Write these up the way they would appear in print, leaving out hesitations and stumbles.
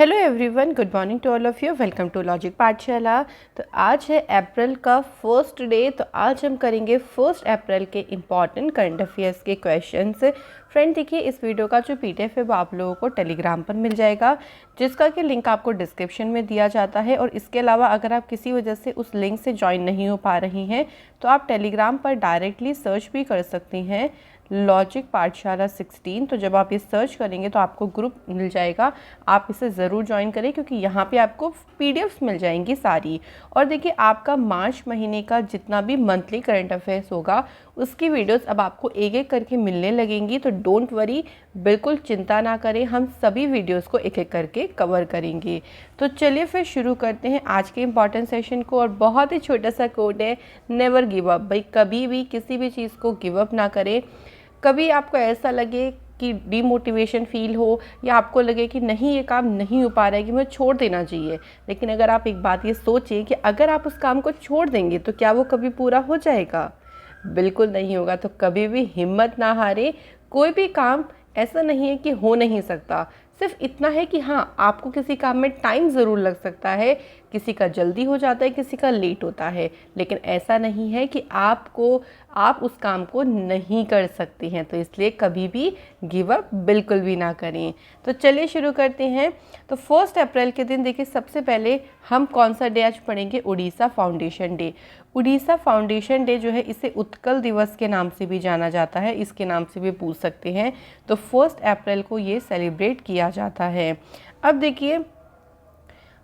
Hello everyone, good morning to all of you. Welcome to logic Pathshala. तो आज है अप्रैल का फर्स्ट डे। तो आज हम करेंगे 1 अप्रैल के इम्पॉर्टेंट करंट अफेयर्स के क्वेश्चंस। फ्रेंड देखिए, इस वीडियो का जो पीडीएफ है वो आप लोगों को टेलीग्राम पर मिल जाएगा, जिसका कि लिंक आपको डिस्क्रिप्शन में दिया जाता है। और इसके अलावा अगर आप किसी वजह से उस लिंक से ज्वाइन नहीं हो पा रही हैं तो आप टेलीग्राम पर डायरेक्टली सर्च भी कर सकती हैं लॉजिक पाठशाला 16। तो जब आप ये सर्च करेंगे तो आपको ग्रुप मिल जाएगा, आप इसे ज़रूर ज्वाइन करें क्योंकि यहाँ पे आपको पीडीएफ्स मिल जाएंगी सारी। और देखिए, आपका मार्च महीने का जितना भी मंथली करंट अफेयर्स होगा उसकी वीडियोस अब आपको एक एक करके मिलने लगेंगी। तो डोंट वरी, बिल्कुल चिंता ना करें, हम सभी वीडियोस को एक एक करके कवर करेंगे। तो चलिए फिर शुरू करते हैं आज के इम्पॉर्टेंट सेशन को। और बहुत ही छोटा सा कोड है, नेवर गिव अप। भाई कभी भी किसी भी चीज़ को गिव अप ना करें। कभी आपको ऐसा लगे कि डीमोटिवेशन फील हो या आपको लगे कि नहीं ये काम नहीं हो पा रहा है, कि मुझे छोड़ देना चाहिए, लेकिन अगर आप एक बात ये सोचें कि अगर आप उस काम को छोड़ देंगे तो क्या वो कभी पूरा हो जाएगा? बिल्कुल नहीं होगा। तो कभी भी हिम्मत ना हारे। कोई भी काम ऐसा नहीं है कि हो नहीं सकता, सिर्फ इतना है कि हाँ, आपको किसी काम में टाइम ज़रूर लग सकता है, किसी का जल्दी हो जाता है, किसी का लेट होता है, लेकिन ऐसा नहीं है कि आप उस काम को नहीं कर सकती हैं। तो इसलिए कभी भी गिव अप बिल्कुल भी ना करें। तो चलिए शुरू करते हैं। तो 1 अप्रैल के दिन देखिए, सबसे पहले हम कौन सा डे आज पढ़ेंगे? Orissa foundation day. Orissa foundation day जो है, इसे उत्कल दिवस के नाम से भी जाना जाता है, इसके नाम से भी पूछ सकते हैं। तो 1 अप्रैल को ये सेलिब्रेट किया जाता है। अब देखिए,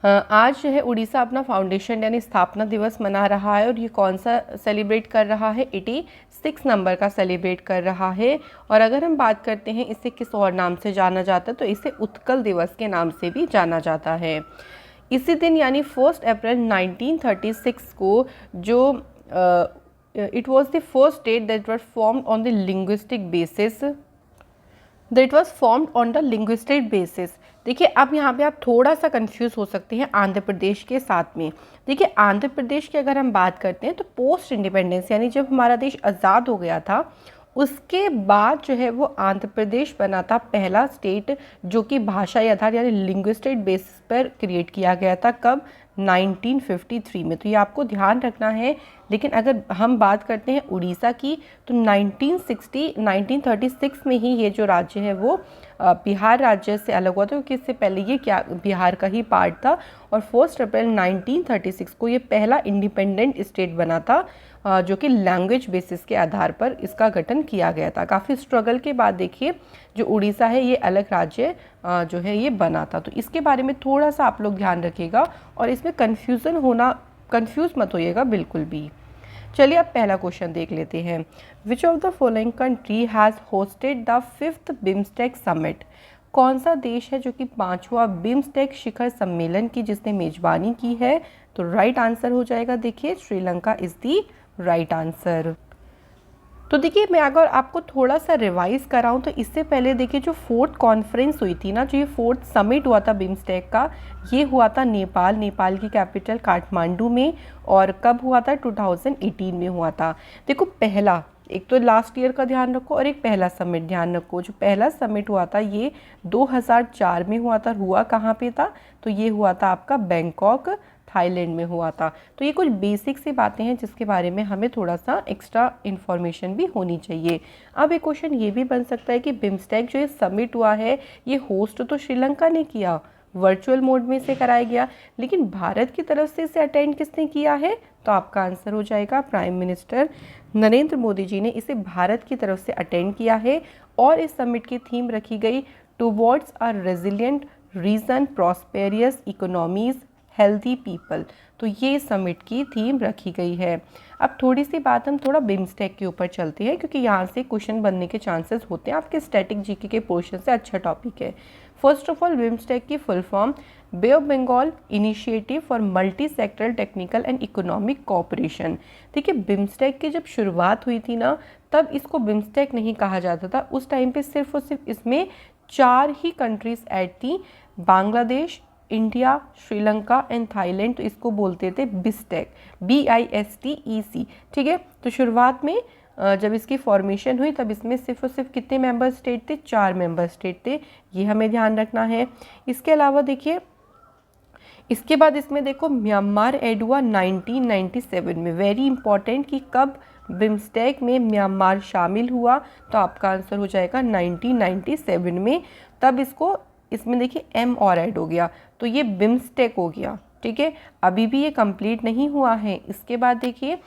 आज जो है उड़ीसा अपना फाउंडेशन यानी स्थापना दिवस मना रहा है। और ये कौन सा सेलिब्रेट कर रहा है? 86 नंबर का सेलिब्रेट कर रहा है। और अगर हम बात करते हैं इसे किस और नाम से जाना जाता है, तो इसे उत्कल दिवस के नाम से भी जाना जाता है। इसी दिन यानी 1 अप्रैल 1936 को जो it was the first state that was formed on the linguistic basis देखिए, अब यहाँ पे आप थोड़ा सा कंफ्यूज हो सकते हैं आंध्र प्रदेश के साथ में। देखिए, आंध्र प्रदेश की अगर हम बात करते हैं तो पोस्ट इंडिपेंडेंस यानी जब हमारा देश आज़ाद हो गया था उसके बाद जो है वो आंध्र प्रदेश बना था पहला स्टेट, जो कि भाषाई आधार यानी लिंग्विस्टिक बेसिस पर क्रिएट किया गया था। कब? 1953 में। तो ये आपको ध्यान रखना है। लेकिन अगर हम बात करते हैं उड़ीसा की, तो 1936 में ही ये जो राज्य है वो बिहार राज्य से अलग हुआ था, क्योंकि इससे पहले ये क्या बिहार का ही पार्ट था। और 1 अप्रैल 1936 को ये पहला इंडिपेंडेंट स्टेट बना था, जो कि लैंग्वेज बेसिस के आधार पर इसका गठन किया गया था। काफ़ी स्ट्रगल के बाद देखिए जो उड़ीसा है ये अलग राज्य जो है ये बना था। तो इसके बारे में थोड़ा सा आप लोग ध्यान रखिएगा और इसमें कंफ्यूज मत होइएगा बिल्कुल भी। चलिए अब पहला क्वेश्चन देख लेते हैं। विच of the following country has hosted the 5th BIMSTEC summit? कौन सा देश है जो कि 5वां बिम्स्टेक शिखर सम्मेलन की जिसने मेजबानी की है? तो राइट आंसर हो जाएगा, देखिए Sri Lanka is the right answer. तो देखिए, मैं अगर आपको थोड़ा सा रिवाइज कराऊं तो इससे पहले देखिए जो 4th कॉन्फ्रेंस हुई थी ना, जो ये 4th समिट हुआ था बिम्स्टेक का, ये हुआ था नेपाल की कैपिटल काठमांडू में। और कब हुआ था? 2018 में हुआ था। देखो, पहला एक तो लास्ट ईयर का ध्यान रखो और एक पहला समिट ध्यान रखो। जो पहला समिट हुआ था ये 2004 में हुआ था। हुआ कहाँ पे था? तो ये हुआ था आपका बैंकॉक, थाईलैंड में हुआ था। तो ये कुछ बेसिक सी बातें हैं जिसके बारे में हमें थोड़ा सा एक्स्ट्रा इन्फॉर्मेशन भी होनी चाहिए। अब एक क्वेश्चन ये भी बन सकता है कि बिम्स्टेक जो ये समिट हुआ है ये होस्ट तो श्रीलंका ने किया, वर्चुअल मोड में इसे कराया गया, लेकिन भारत की तरफ से इसे अटेंड किसने किया है? तो आपका आंसर हो जाएगा प्राइम मिनिस्टर नरेंद्र मोदी जी ने इसे भारत की तरफ से अटेंड किया है। और इस समिट की थीम रखी गई towards a resilient region, prosperous economies, healthy people. तो ये समिट की थीम रखी गई है। अब थोड़ी सी बात हम थोड़ा बिम्स्टेक के ऊपर चलते हैं, क्योंकि यहाँ से क्वेश्चन बनने के चांसेस होते हैं। आपके स्टैटिक जीके के पोर्शन से अच्छा टॉपिक है। फर्स्ट ऑफ ऑल, बिम्स्टेक की full form Bay of Bengal initiative for multi sectoral technical and economic cooperation. देखिए, बिम्स्टेक की जब शुरुआत हुई थी ना, तब इसको बिम्स्टेक नहीं कहा जाता था। उस टाइम पे सिर्फ और सिर्फ इसमें 4 ही कंट्रीज ऐड थी, Bangladesh, India, Sri Lanka and Thailand. तो इसको बोलते थे बिस्टेक, BISTEC। ठीक है, तो शुरुआत में जब इसकी फॉर्मेशन हुई तब इसमें सिर्फ और सिर्फ कितने मेंबर स्टेट थे, 4 मेंबर स्टेट थे, ये हमें ध्यान रखना है। इसके अलावा देखिए इसके बाद इसमें देखो म्यांमार ऐड हुआ 1997 में, वेरी इंपॉर्टेंट कि कब बिम्स्टेक में म्यांमार शामिल हुआ, तो आपका आंसर हो जाएगा 1997 में। तब इसमें देखिए एम और ऐड हो गया तो ये बिम्स्टेक हो गया, ठीक है। अभी भी ये कंप्लीट नहीं हुआ है। इसके बाद देखिए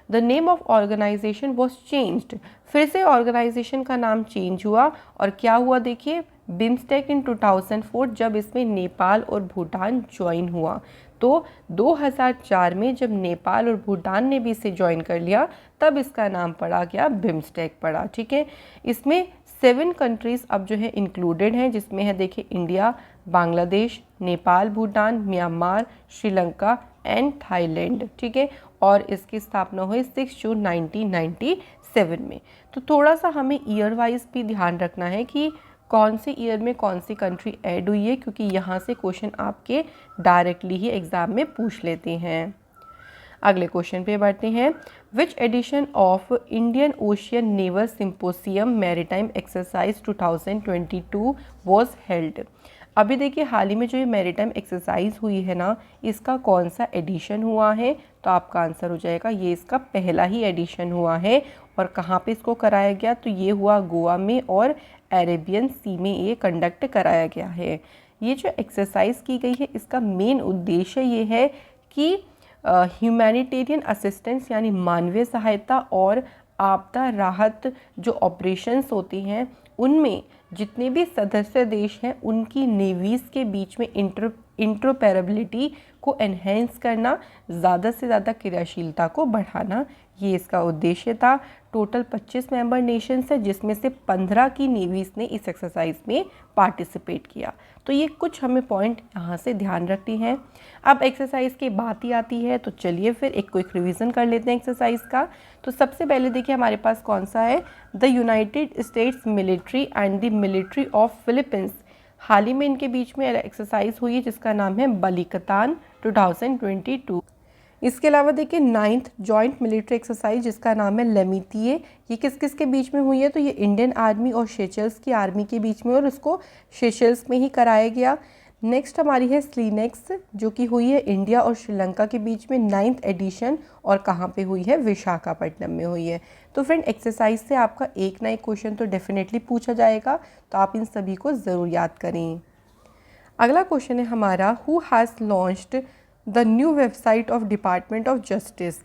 the name of organisation was changed, फिर से ऑर्गेनाइजेशन का नाम चेंज हुआ और क्या हुआ देखिए बिम्स्टेक इन 2004 जब इसमें नेपाल और भूटान ज्वाइन हुआ। तो 2004 में जब नेपाल और भूटान ने भी इसे ज्वाइन कर लिया तब इसका नाम पड़ा गया बिम्स्टेक पड़ा, ठीक है। इसमें 7 कंट्रीज़ अब जो है इंक्लूडेड हैं, जिसमें है देखिए India, Bangladesh, Nepal, Bhutan, Myanmar, Sri Lanka and Thailand, ठीक है। और इसकी स्थापना हुई 6 जून 1997 में। तो थोड़ा सा हमें ईयर वाइज भी ध्यान रखना है कि कौन से ईयर में कौन सी कंट्री ऐड हुई है, क्योंकि यहाँ से क्वेश्चन आपके डायरेक्टली ही एग्ज़ाम में पूछ लेते हैं। अगले क्वेश्चन पे बढ़ते हैं। Which edition of Indian Ocean naval symposium maritime exercise 2022 was held. अभी देखिए हाल ही में जो ये मैरीटाइम एक्सरसाइज हुई है ना, इसका कौन सा एडिशन हुआ है, तो आपका आंसर हो जाएगा ये इसका पहला ही एडिशन हुआ है। और कहाँ पे इसको कराया गया, तो ये हुआ गोवा में और अरेबियन सी में ये कंडक्ट कराया गया है। ये जो एक्सरसाइज की गई है इसका मेन उद्देश्य ये है कि ह्यूमैनिटेरियन असिस्टेंस यानी मानवीय सहायता और आपदा राहत जो ऑपरेशंस होती हैं उनमें जितने भी सदस्य देश हैं उनकी नेवीज़ के बीच में इंटरऑपरेबिलिटी को एनहेंस करना, ज़्यादा से ज़्यादा क्रियाशीलता को बढ़ाना, ये इसका उद्देश्य था। टोटल 25 मेंबर नेशंस है जिसमें से 15 की नेवीज़ ने इस एक्सरसाइज में पार्टिसिपेट किया। तो ये कुछ हमें पॉइंट यहाँ से ध्यान रखती हैं। अब एक्सरसाइज की बात ही आती है तो चलिए फिर एक क्विक रिवीजन कर लेते हैं एक्सरसाइज का। तो सबसे पहले देखिए हमारे पास कौन सा है, the United States military and the military of Philippines, हाल ही में इनके बीच में एक्सरसाइज हुई है जिसका नाम है बलिकतान 2022। इसके अलावा देखिए 9th जॉइंट मिलिट्री एक्सरसाइज जिसका नाम है लेमितिए, ये किस किस के बीच में हुई है, तो ये इंडियन आर्मी और सेशल्स की आर्मी के बीच में और उसको सेशल्स में ही कराया गया। नेक्स्ट हमारी है स्लीनेक्स जो कि हुई है इंडिया और श्रीलंका के बीच में 9th एडिशन और कहाँ पे हुई है, विशाखापट्टनम में हुई है। तो फ्रेंड एक्सरसाइज से आपका एक ना एक क्वेश्चन तो डेफिनेटली पूछा जाएगा, तो आप इन सभी को ज़रूर याद करें। अगला क्वेश्चन है हमारा, who has launched the new website of department of justice.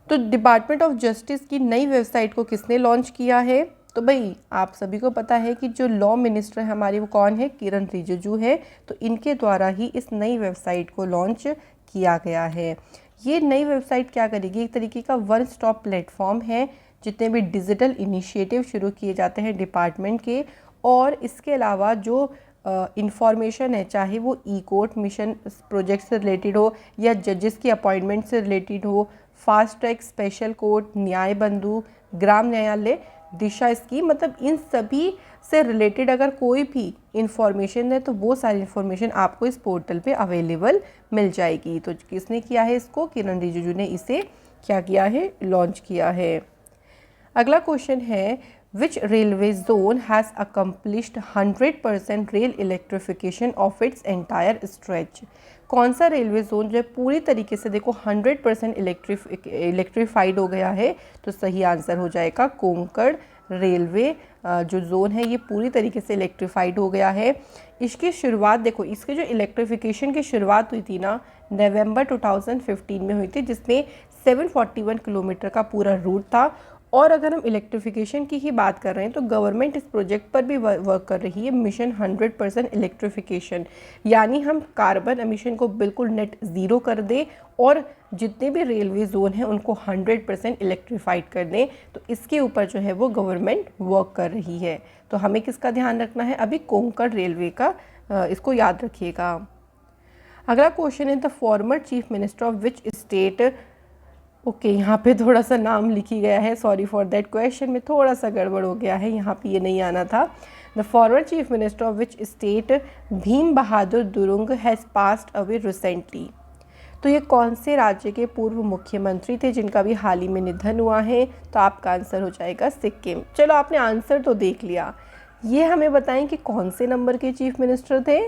तो डिपार्टमेंट ऑफ जस्टिस की नई वेबसाइट को किसने लॉन्च किया है, तो भाई आप सभी को पता है कि जो लॉ मिनिस्टर है हमारी वो कौन है, किरण रिजिजू है। तो इनके द्वारा ही इस नई वेबसाइट को लॉन्च किया गया है। ये नई वेबसाइट क्या करेगी, एक तरीके का वन स्टॉप प्लेटफॉर्म है, जितने भी डिजिटल इनिशिएटिव शुरू किए जाते हैं डिपार्टमेंट के, और इसके अलावा जो इंफॉर्मेशन है, चाहे वो ई कोर्ट मिशन प्रोजेक्ट से रिलेटेड हो या जजेस की अपॉइंटमेंट से रिलेटेड हो, फास्ट ट्रैक स्पेशल कोर्ट, न्याय बंधु, ग्राम न्यायालय, दिशा स्कीम, मतलब इन सभी से रिलेटेड अगर कोई भी इंफॉर्मेशन है तो वो सारी इंफॉर्मेशन आपको इस पोर्टल पे अवेलेबल मिल जाएगी। तो किसने किया है इसको, किरण रिजिजू ने इसे क्या किया है, लॉन्च किया है। अगला क्वेश्चन है, विच railway zone has accomplished 100% rail electrification of its entire stretch. कौन सा रेलवे जोन जो है पूरी तरीके से देखो 100% इलेक्ट्रीफाइड हो गया है, तो सही आंसर हो जाएगा कोंकण रेलवे जो जोन है ये पूरी तरीके से इलेक्ट्रीफाइड हो गया है। इसकी शुरुआत देखो, इसके जो इलेक्ट्रिफिकेशन की शुरुआत हुई थी ना नवंबर 2015 में हुई थी, जिसमें 741 किलोमीटर का पूरा रूट था। और अगर हम इलेक्ट्रिफिकेशन की ही बात कर रहे हैं तो गवर्नमेंट इस प्रोजेक्ट पर भी वर्क कर रही है, मिशन 100% इलेक्ट्रिफिकेशन, यानी हम कार्बन एमिशन को बिल्कुल नेट ज़ीरो कर दें और जितने भी रेलवे जोन हैं उनको 100% इलेक्ट्रीफाइड कर दें। तो इसके ऊपर जो है वो गवर्नमेंट वर्क कर रही है। तो हमें किसका ध्यान रखना है, अभी कोंकण रेलवे का, इसको याद रखिएगा। अगला क्वेश्चन है, the former chief minister of which state. Okay, यहाँ पे थोड़ा सा नाम लिखी गया है, सॉरी फॉर दैट, क्वेश्चन में थोड़ा सा गड़बड़ हो गया है, यहाँ पे ये नहीं आना था। The former chief minister of which state Bhim Bahadur Gurung has passed away recently. तो ये कौन से राज्य के पूर्व मुख्यमंत्री थे जिनका भी हाल ही में निधन हुआ है? तो आपका आंसर हो जाएगा सिक्किम। चलो आपने आंसर तो देख लिया, ये हमें बताएं कि कौन से नंबर के चीफ मिनिस्टर थे।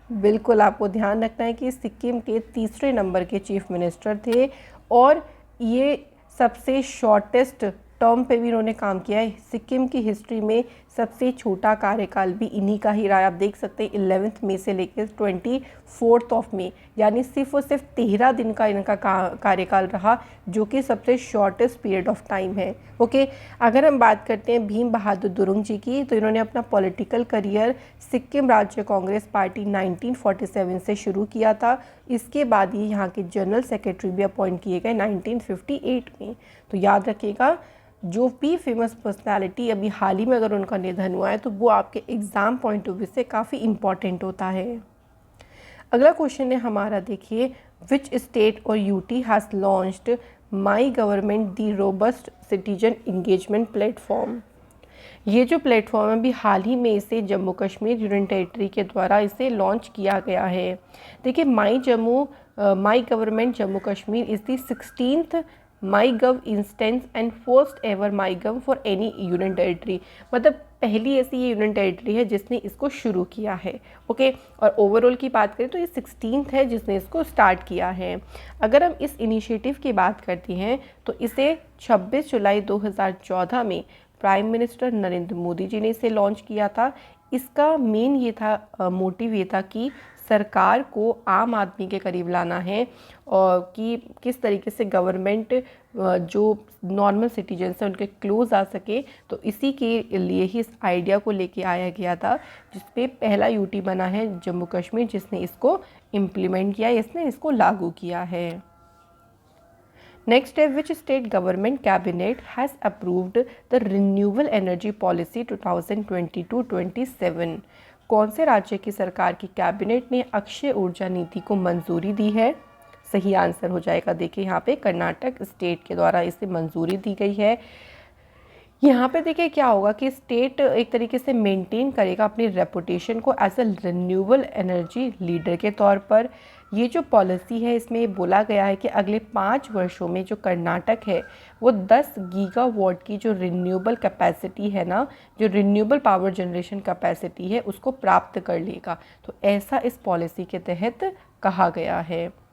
बिल्कुल आपको ध्यान रखना है कि सिक्किम के तीसरे नंबर के चीफ मिनिस्टर थे और ये सबसे शॉर्टेस्ट टर्म पे भी इन्होंने काम किया है। सिक्किम की हिस्ट्री में सबसे छोटा कार्यकाल भी इन्हीं का ही रहा है। आप देख सकते हैं 11 मई से लेकर 24 मई, यानी सिर्फ और सिर्फ 13 दिन का इनका कार्यकाल रहा, जो कि सबसे शॉर्टेस्ट पीरियड ऑफ टाइम है। ओके, अगर हम बात करते हैं भीम बहादुर दुरुंग जी की, तो इन्होंने अपना पॉलिटिकल करियर सिक्किम राज्य कांग्रेस पार्टी 1947 से शुरू किया था। इसके बाद ये यहाँ के जनरल सेक्रेटरी भी अपॉइंट किए गए 1958 में। तो याद रखिएगा, जो भी फेमस पर्सनालिटी अभी हाल ही में अगर उनका निधन हुआ है तो वो आपके एग्ज़ाम पॉइंट ऑफ व्यू से काफ़ी इम्पॉर्टेंट होता है। अगला क्वेश्चन है हमारा, देखिए, विच स्टेट और UT has launched my government the robust citizen engagement platform. ये जो प्लेटफॉर्म है अभी हाल ही में इसे जम्मू कश्मीर यूनियन टेरिटरी के द्वारा इसे लॉन्च किया गया है। देखिए, my government Jammu Kashmir is the 16th MyGov instance and first ever MyGov for any union territory, मतलब पहली ऐसी ये यूनियन टेरिटरी है जिसने इसको शुरू किया है। ओके, और ओवरऑल की बात करें तो ये 16th है जिसने इसको स्टार्ट किया है। अगर हम इस इनिशिएटिव की बात करते हैं तो इसे 26 जुलाई 2014 में प्राइम मिनिस्टर नरेंद्र मोदी जी ने इसे लॉन्च किया था। इसका मेन ये था, मोटिव ये था कि सरकार को आम आदमी के करीब लाना है और कि किस तरीके से गवर्नमेंट जो नॉर्मल सिटीजन्स हैं उनके क्लोज आ सके। तो इसी के लिए ही इस आइडिया को लेके आया गया था, जिसपे पहला यूटी बना है जम्मू कश्मीर जिसने इसको इम्प्लीमेंट किया, इसने इसको लागू किया है। नेक्स्ट है, which state government cabinet has approved the renewable energy policy 2022-27। कौन से राज्य की सरकार की कैबिनेट ने अक्षय ऊर्जा नीति को मंजूरी दी है? सही आंसर हो जाएगा, देखिए यहाँ पे कर्नाटक स्टेट के द्वारा इसे मंजूरी दी गई है। यहाँ पे देखिए क्या होगा कि स्टेट एक तरीके से मेंटेन करेगा अपनी रेपुटेशन को as a renewable energy leader के तौर पर। ये जो पॉलिसी है इसमें बोला गया है कि अगले 5 वर्षों में जो कर्नाटक है वो 10 गीगावाट की जो रिन्यूएबल कैपेसिटी है ना, जो रिन्यूएबल पावर जनरेशन कैपेसिटी है उसको प्राप्त कर लेगा। तो ऐसा इस पॉलिसी के तहत कहा गया है।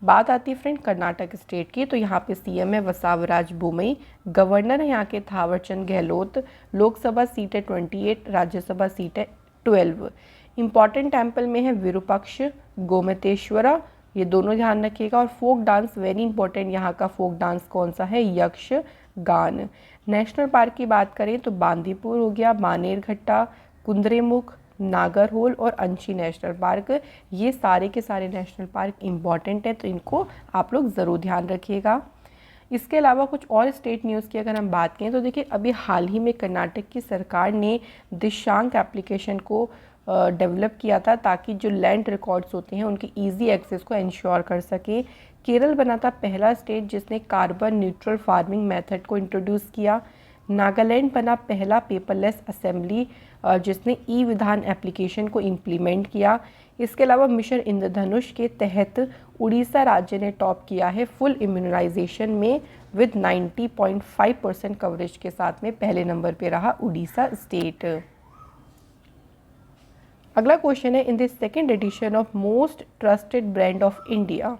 बात आती है फ्रेंड कर्नाटक स्टेट की, तो यहाँ पे सीएम है वसावराज बोमई, गवर्नर है यहाँ के थावरचंद गहलोत, लोकसभा सीट है 28, राज्यसभा सीट है 12। इम्पॉर्टेंट टेम्पल में है विरूपाक्ष, गोमतेश्वरा, ये दोनों ध्यान रखिएगा। और फोक डांस वेरी इंपॉर्टेंट, यहाँ का फोक डांस कौन सा है? यक्ष गान। नेशनल पार्क की बात करें तो बांदीपुर हो गया, मानेरघट्टा, कुंद्रेमुख, नागरहोल और अंशी नेशनल पार्क, ये सारे के सारे नेशनल पार्क इम्पॉर्टेंट हैं, तो इनको आप लोग ज़रूर ध्यान रखिएगा। इसके अलावा कुछ और स्टेट न्यूज़ की अगर हम बात करें तो देखिए अभी हाल ही में कर्नाटक की सरकार ने दिशांक एप्लीकेशन को डेवलप किया था ताकि जो लैंड रिकॉर्ड्स होते हैं उनकी ईजी एक्सेस को इंश्योर कर सके। केरल बना था पहला स्टेट जिसने कार्बन न्यूट्रल फार्मिंग मेथड को इंट्रोड्यूस किया। नागालैंड बना पहला पेपरलेस असेंबली जिसने ई विधान एप्लीकेशन को इम्प्लीमेंट किया। इसके अलावा मिशन इंद्रधनुष के तहत उड़ीसा राज्य ने टॉप किया है फुल इम्यूनाइजेशन में विद 90.5% कवरेज के साथ में पहले नंबर पे रहा उड़ीसा स्टेट। अगला क्वेश्चन है, in the second edition of most trusted brand of India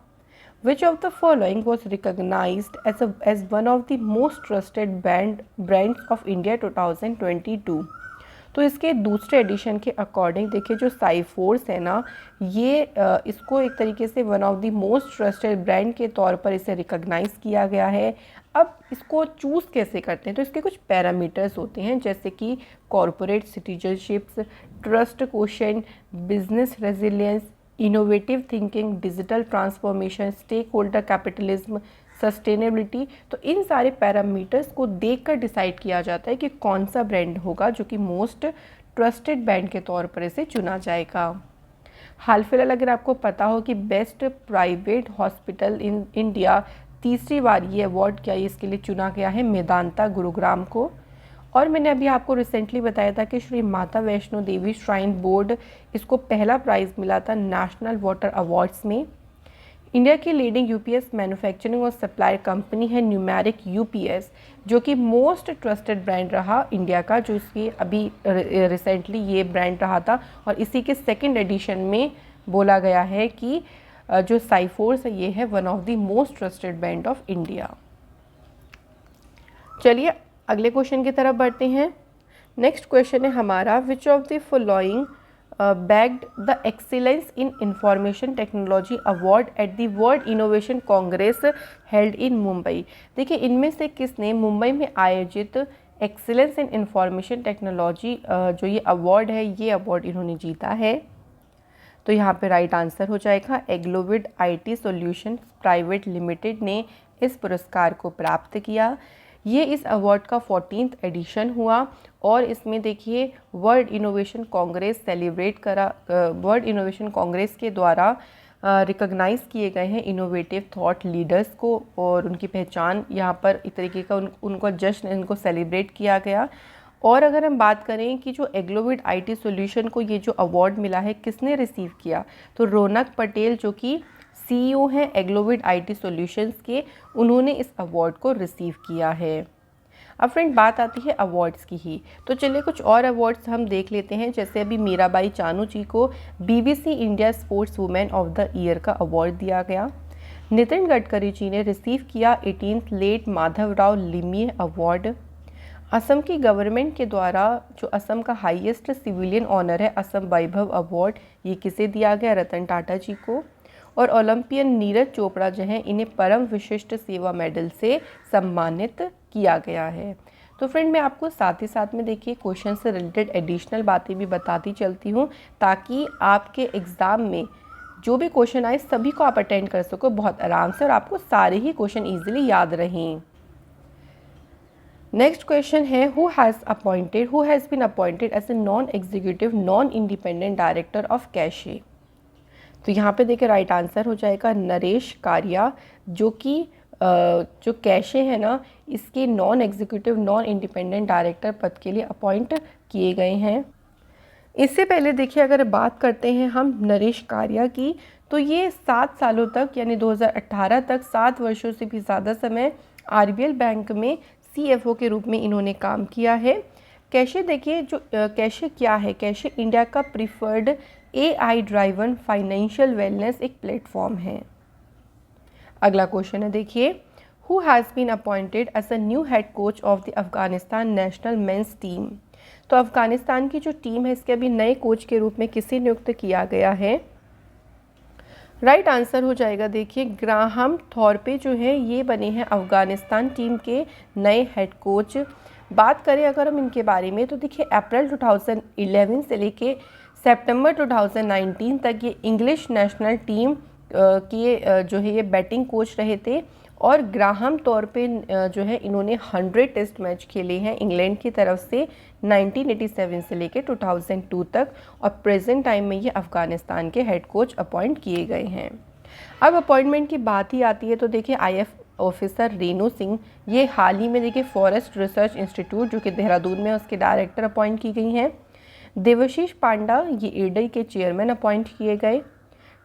which of the following was recognized as one of the most trusted brands of India 2022। तो इसके दूसरे एडिशन के अकॉर्डिंग देखिए जो साइफोर्स है ना, ये इसको एक तरीके से one of the most trusted brand के तौर पर इसे रिकॉग्नाइज किया गया है। अब इसको चूज़ कैसे करते हैं, तो इसके कुछ पैरामीटर्स होते हैं जैसे कि corporate citizenships, trust quotient, business resilience, innovative thinking, digital transformation, stake holder capitalism, sustainability. तो इन सारे पैरामीटर्स को देखकर डिसाइड किया जाता है कि कौन सा ब्रांड होगा जो कि मोस्ट ट्रस्टेड ब्रांड के तौर पर इसे चुना जाएगा। हाल फिलहाल अगर आपको पता हो कि best private hospital in India तीसरी बार ये अवार्ड क्या इसके लिए चुना गया है मेदांता गुरुग्राम को। और मैंने अभी आपको रिसेंटली बताया था कि श्री माता वैष्णो देवी श्राइन बोर्ड इसको पहला प्राइज़ मिला था नेशनल वाटर अवार्ड्स में। इंडिया की लीडिंग यूपीएस मैन्युफैक्चरिंग और सप्लायर कंपनी है न्यूमेरिक यूपीएस, जो कि मोस्ट ट्रस्टेड ब्रांड रहा इंडिया का, जो इसकी अभी रिसेंटली ये ब्रांड रहा था। और इसी के सेकंड एडिशन में बोला गया है कि जो साइफोर्स है ये है one of the most trusted brand of India. चलिए अगले क्वेश्चन की तरफ बढ़ते हैं। नेक्स्ट क्वेश्चन है हमारा, विच of the following bagged the excellence in information technology award at the world innovation Congress held in Mumbai. देखिए इनमें से किसने मुंबई में आयोजित एक्सीलेंस इन इंफॉर्मेशन टेक्नोलॉजी जो ये अवार्ड है, ये अवार्ड इन्होंने जीता है? तो यहाँ पे राइट आंसर हो जाएगा एग्लोविड आईटी सॉल्यूशंस प्राइवेट लिमिटेड ने इस पुरस्कार को प्राप्त किया। ये इस अवार्ड का 14th एडिशन हुआ और इसमें देखिए world innovation Congress world innovation Congress के द्वारा रिकॉग्नाइज़ किए गए हैं इनोवेटिव थॉट लीडर्स को, और उनकी पहचान यहाँ पर इस तरीके का उनको जश्न इनको सेलिब्रेट किया गया। और अगर हम बात करें कि जो एग्लोविड आईटी सॉल्यूशन को ये जो अवार्ड मिला है किसने रिसीव किया, तो रौनक पटेल जो कि सीईओ हैं एग्लोविड आईटी सॉल्यूशंस के, उन्होंने इस अवार्ड को रिसीव किया है। अब फ्रेंड बात आती है अवार्ड्स की ही, तो चलिए कुछ और अवार्ड्स हम देख लेते हैं। जैसे अभी मीराबाई चानू जी को BBC India sports women of the year का अवार्ड दिया गया। नितिन गडकरी जी ने रिसीव किया 18th late Madhavrao Limaye award. Assam की गवर्नमेंट के द्वारा जो असम का हाईएस्ट सिविलियन ऑनर है असम वैभव अवार्ड, ये किसे दिया गया? रतन टाटा जी को। और ओलंपियन नीरज चोपड़ा जो हैं इन्हें परम विशिष्ट सेवा मेडल से सम्मानित किया गया है। तो फ्रेंड मैं आपको साथ ही साथ में देखिए क्वेश्चन से रिलेटेड एडिशनल बातें भी बताती चलती हूँ, ताकि आपके एग्ज़ाम में जो भी क्वेश्चन आए सभी को आप अटेंड कर सको बहुत आराम से और आपको सारे ही क्वेश्चन ईजिली याद रहें। नेक्स्ट क्वेश्चन है, who has been appointed as a non executive non independent director of Kashe. तो यहाँ पे देखिए राइट आंसर हो जाएगा नरेश कारिया, जो कि जो कैशे है ना इसके non executive non independent director पद के लिए अपॉइंट किए गए हैं। इससे पहले देखिए अगर बात करते हैं हम नरेश कारिया की, तो ये 7 सालों तक यानी 2018 तक 7 वर्षों से भी ज़्यादा समय आरबीएल बैंक में सीएफओ के रूप में इन्होंने काम किया है। कैशे देखिए जो कैशे क्या है, कैशे इंडिया का preferred AI driven financial wellness एक प्लेटफॉर्म है। अगला क्वेश्चन है देखिए, who has been appointed as a new head coach of the Afghanistan national men's team. तो अफगानिस्तान की जो टीम है इसके अभी नए कोच के रूप में किसे नियुक्त किया गया है? राइट आंसर हो जाएगा देखिए ग्राहम थॉर्पे जो है ये बने हैं अफगानिस्तान टीम के नए हेड कोच। बात करें अगर हम इनके बारे में तो देखिए अप्रैल 2011 से लेके सितंबर 2019 तक ये इंग्लिश नेशनल टीम के जो है ये बैटिंग कोच रहे थे। और ग्राहम तौर पे जो है इन्होंने 100 टेस्ट मैच खेले हैं इंग्लैंड की तरफ से 1987 से लेके 2002 तक, और प्रेजेंट टाइम में ये अफ़गानिस्तान के हेड कोच अपॉइंट किए गए हैं। अब अपॉइंटमेंट की बात ही आती है तो देखिए आईएफ ऑफिसर रेनू सिंह ये हाल ही में देखिए फॉरेस्ट रिसर्च इंस्टीट्यूट जो कि देहरादून में उसके डायरेक्टर अपॉइंट की गई हैं। देवाशीष पांडा ये ईडी के चेयरमैन अपॉइंट किए गए।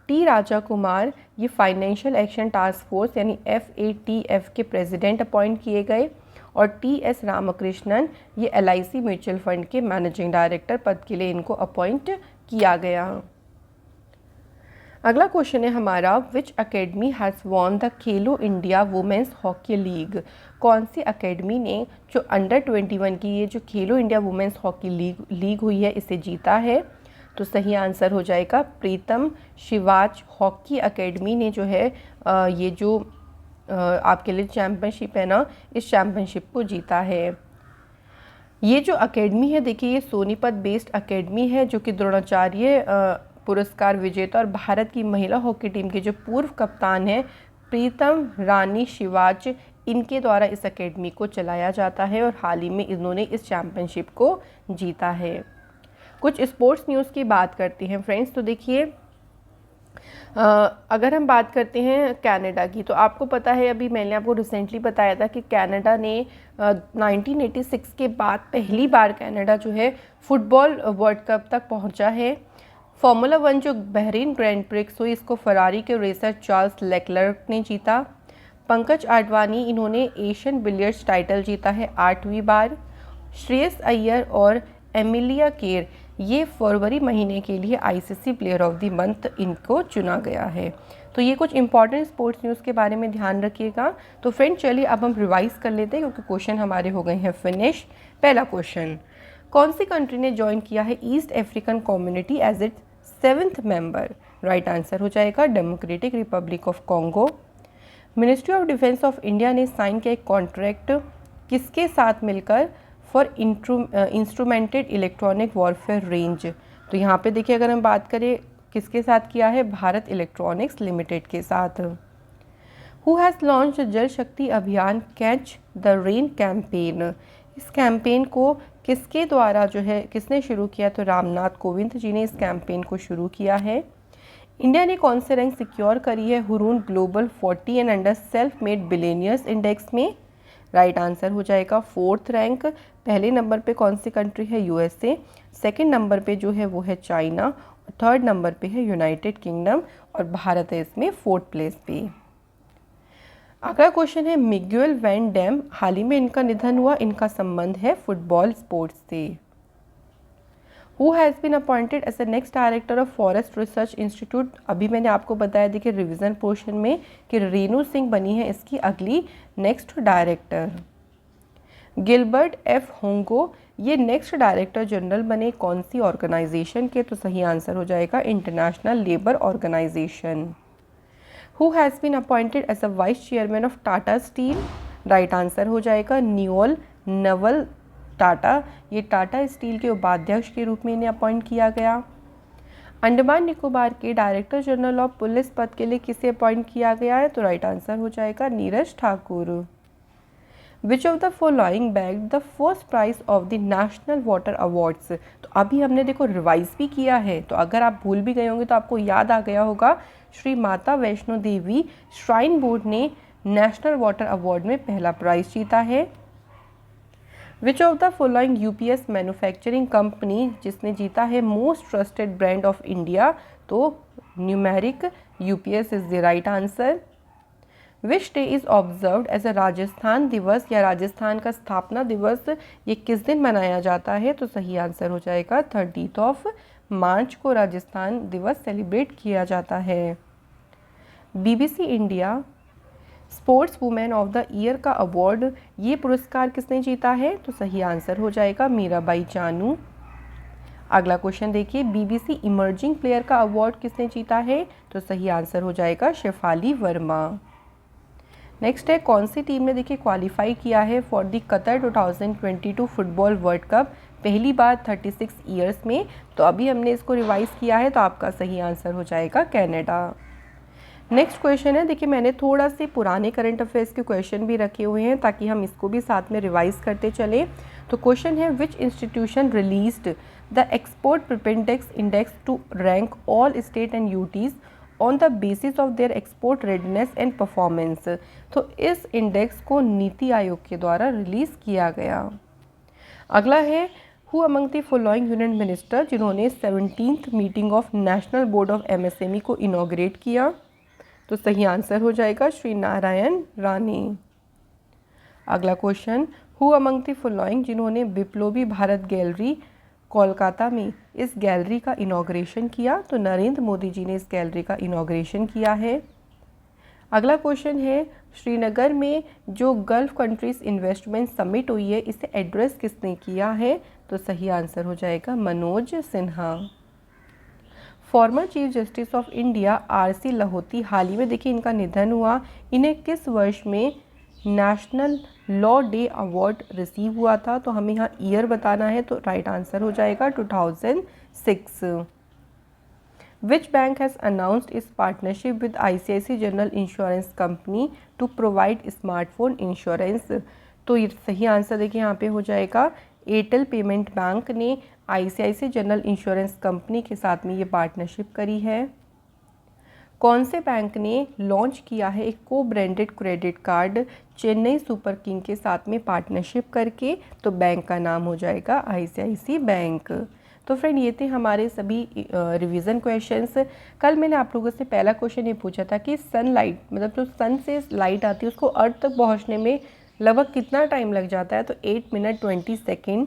टी राजा कुमार ये फाइनेंशियल एक्शन टास्क फोर्स यानी FATF के प्रेसिडेंट अपॉइंट किए गए। और TS रामकृष्णन ये LIC म्यूचुअल फंड के मैनेजिंग डायरेक्टर पद के लिए इनको अपॉइंट किया गया। अगला क्वेश्चन है हमारा, विच academy has won the Khelo India women's hockey league. कौन सी अकेडमी ने जो अंडर 21 की ये जो खेलो इंडिया वुमेंस हॉकी लीग हुई है इसे जीता है? तो सही आंसर हो जाएगा प्रीतम शिवाज हॉकी अकेडमी ने जो है ये जो आपके लिए चैम्पियनशिप है ना इस चैम्पियनशिप को जीता है। ये जो अकेडमी है देखिए ये सोनीपत बेस्ड अकेडमी है जो कि द्रोणाचार्य पुरस्कार विजेता और भारत की महिला हॉकी टीम के जो पूर्व कप्तान हैं प्रीतम रानी शिवाज इनके द्वारा इस अकेडमी को चलाया जाता है और हाल ही में इन्होंने इस चैम्पियनशिप को जीता है। कुछ स्पोर्ट्स न्यूज़ की बात करते हैं फ्रेंड्स। तो देखिए अगर हम बात करते हैं कनाडा की तो आपको पता है अभी मैंने आपको रिसेंटली बताया था कि कनाडा ने 1986 के बाद पहली बार कनाडा जो है फुटबॉल वर्ल्ड कप तक पहुंचा है। फार्मूला 1 जो बहरीन ग्रैंड प्रिक्स हुई, इसको फरारी के रेसर चार्ल्स लेक्लर्क ने जीता। पंकज आडवाणी, इन्होंने एशियन बिलियर्ड्स टाइटल जीता है 8वीं बार। श्रेयस अय्यर और एमिलिया केर, ये फरवरी महीने के लिए ICC player of the month इनको चुना गया है। तो ये कुछ इंपॉर्टेंट स्पोर्ट्स न्यूज़ के बारे में ध्यान रखिएगा। तो फ्रेंड चलिए अब हम रिवाइज कर लेते हैं क्योंकि क्वेश्चन हमारे हो गए हैं फिनिश। पहला क्वेश्चन, कौन सी कंट्री ने ज्वाइन किया है East African Community as its 7th member? Right answer हो जाएगा Democratic Republic of Congo. Ministry of Defence of India ने साइन किया एक कॉन्ट्रैक्ट किसके साथ मिलकर for instrumented electronic warfare range? तो यहाँ पे देखिए अगर हम बात करें किसके साथ किया है, भारत इलेक्ट्रॉनिक्स लिमिटेड के साथ। हु हैज़ लॉन्च जल शक्ति अभियान कैच द रेन कैंपेन? इस कैंपेन को किसके द्वारा जो है किसने शुरू किया? तो रामनाथ कोविंद जी ने इस कैंपेन को शुरू किया है। इंडिया ने कौन से रैंक सिक्योर करी है Hurun global 40 and under self made billionaires index में? राइट आंसर हो जाएगा 4th रैंक। पहले नंबर पे कौन सी कंट्री है? यूएसए। सेकंड नंबर पे जो है वो है चाइना। 3rd नंबर पे है यूनाइटेड किंगडम और भारत है इसमें 4th प्लेस पे। अगला क्वेश्चन है मिगुएल वैन डैम, हाल ही में इनका निधन हुआ, इनका संबंध है फुटबॉल स्पोर्ट्स से। Who has been appointed as the next director of Forest Research Institute? अभी मैंने आपको बताया देखिए रिवीजन पोर्शन में कि रेनू सिंह बनी है इसकी अगली नेक्स्ट डायरेक्टर। गिलबर्ट एफ होंगो, ये नेक्स्ट डायरेक्टर जनरल बने कौन सी ऑर्गेनाइजेशन के? तो सही आंसर हो जाएगा International Labour Organisation. Who has been appointed as a vice chairman of Tata Steel? Right answer हो जाएगा न्यूअल नवल टाटा, ये टाटा स्टील के उपाध्यक्ष के रूप में इन्हें अपॉइंट किया गया। अंडमान निकोबार के डायरेक्टर जनरल ऑफ पुलिस पद के लिए किसे अपॉइंट किया गया है? तो राइट आंसर हो जाएगा Neeraj Thakur. Which of the following bag the first prize of the National Water Awards? तो अभी हमने देखो रिवाइज भी किया है, तो अगर आप भूल भी गए होंगे तो आपको याद आ गया होगा, श्री माता वैष्णो देवी श्राइन बोर्ड ने नेशनल वाटर अवार्ड में पहला प्राइज जीता है। Which of the following UPS manufacturing company, जिसने जीता है most trusted brand of India? तो numeric UPS is the right answer. Which day is observed as a Rajasthan Diwas, या राजस्थान का स्थापना दिवस ये किस दिन मनाया जाता है? तो सही आंसर हो जाएगा 30 मार्च को राजस्थान दिवस सेलिब्रेट किया जाता है। BBC India sports women of the year का अवार्ड, ये पुरस्कार किसने जीता है? तो सही आंसर हो जाएगा मीराबाई चानू। अगला क्वेश्चन देखिए, बीबीसी इमर्जिंग प्लेयर का अवार्ड किसने जीता है? तो सही आंसर हो जाएगा शेफाली वर्मा। नेक्स्ट है कौन सी टीम ने देखिए क्वालिफाई किया है for the Qatar 2022 football world cup पहली बार 36 ईयर्स में? तो अभी हमने इसको रिवाइज किया है, तो आपका सही आंसर हो जाएगा कनाडा। नेक्स्ट क्वेश्चन है, देखिए मैंने थोड़ा से पुराने करंट अफेयर्स के क्वेश्चन भी रखे हुए हैं ताकि हम इसको भी साथ में रिवाइज करते चलें। तो क्वेश्चन है which institution released the export preparedness index to rank all state and UTs on the basis of their export readiness and performance? तो इस इंडेक्स को नीति आयोग के द्वारा रिलीज़ किया गया। अगला है who among the following union minister जिन्होंने 17th meeting of national board of MSME को इनॉग्रेट किया? तो सही आंसर हो जाएगा श्री नारायण राणे। अगला question, who among the following जिन्होंने बिप्लोबी भारत गैलरी कोलकाता में इस गैलरी का इनॉग्रेशन किया? तो नरेंद्र मोदी जी ने इस गैलरी का इनॉग्रेशन किया है। अगला क्वेश्चन है, श्रीनगर में जो गल्फ कंट्रीज इन्वेस्टमेंट समिट हुई है इसे एड्रेस किसने किया है? तो सही आंसर हो जाएगा Manoj Sinha. Former chief justice of India RC Lahoti, हाल ही में देखिए इनका निधन हुआ, इन्हें किस वर्ष में national law day award receive हुआ था? तो हमें यहाँ ईयर बताना है, तो राइट आंसर हो जाएगा 2006। Which bank has announced its partnership with ICICI General Insurance Company to provide smartphone insurance? तो ये सही आंसर देखिए यहाँ पे हो जाएगा एयरटेल पेमेंट बैंक ने आईसीआईसी जनरल इंश्योरेंस कंपनी के साथ में ये पार्टनरशिप करी है। कौन से बैंक ने लॉन्च किया है एक को branded credit card Chennai super king के साथ में पार्टनरशिप करके? तो बैंक का नाम हो जाएगा आईसीआईसी बैंक। तो फ्रेंड ये थे हमारे सभी रिवीजन क्वेश्चंस। कल मैंने आप लोगों से पहला क्वेश्चन ये पूछा था कि सनलाइट मतलब जो सन से लाइट आती है उसको अर्थ तक पहुंचने में लगभग कितना टाइम लग जाता है, तो 8 मिनट 20 सेकेंड।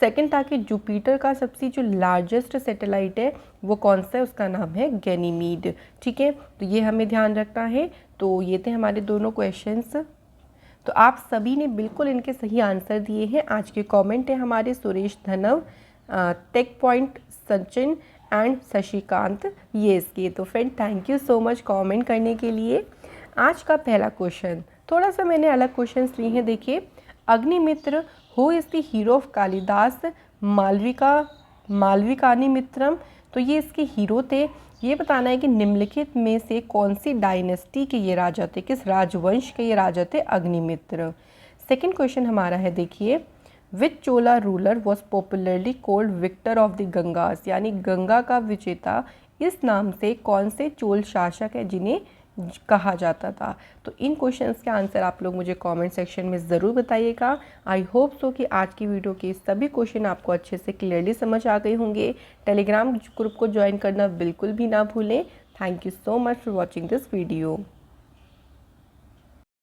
सेकेंड था कि जुपिटर का सबसे जो लार्जेस्ट सैटेलाइट है वो कौन सा है, उसका नाम है गैनीमीड। ठीक है, तो ये हमें ध्यान रखना है। तो ये थे हमारे दोनों क्वेश्चंस। तो आप सभी ने बिल्कुल इनके सही आंसर दिए हैं। आज के कमेंट है हमारे Suresh Dhanav, tech point Sachin and Shashikant ये इसके। तो friend thank you so much comment करने के लिए। आज का पहला क्वेश्चन थोड़ा सा मैंने अलग क्वेश्चन लिए हैं। देखिए, Agnimitra who is the hero of Kalidas Malavikagnimitram. तो ये इसके हीरो थे। ये बताना है कि निम्नलिखित में से कौन सी डायनेस्टी के ये राजा थे, किस राजवंश के ये राजा थे अग्निमित्र। सेकंड क्वेश्चन हमारा है, देखिए, which Chola ruler was popularly called victor of the Gangas, यानी गंगा का विजेता इस नाम से कौन से चोल शासक है जिन्हें कहा जाता था। तो इन क्वेश्चंस के आंसर आप लोग मुझे कमेंट सेक्शन में ज़रूर बताइएगा। आई होप सो कि आज की वीडियो के सभी क्वेश्चन आपको अच्छे से क्लियरली समझ आ गए होंगे। टेलीग्राम ग्रुप को ज्वाइन करना बिल्कुल भी ना भूलें। Thank you so much for watching this video.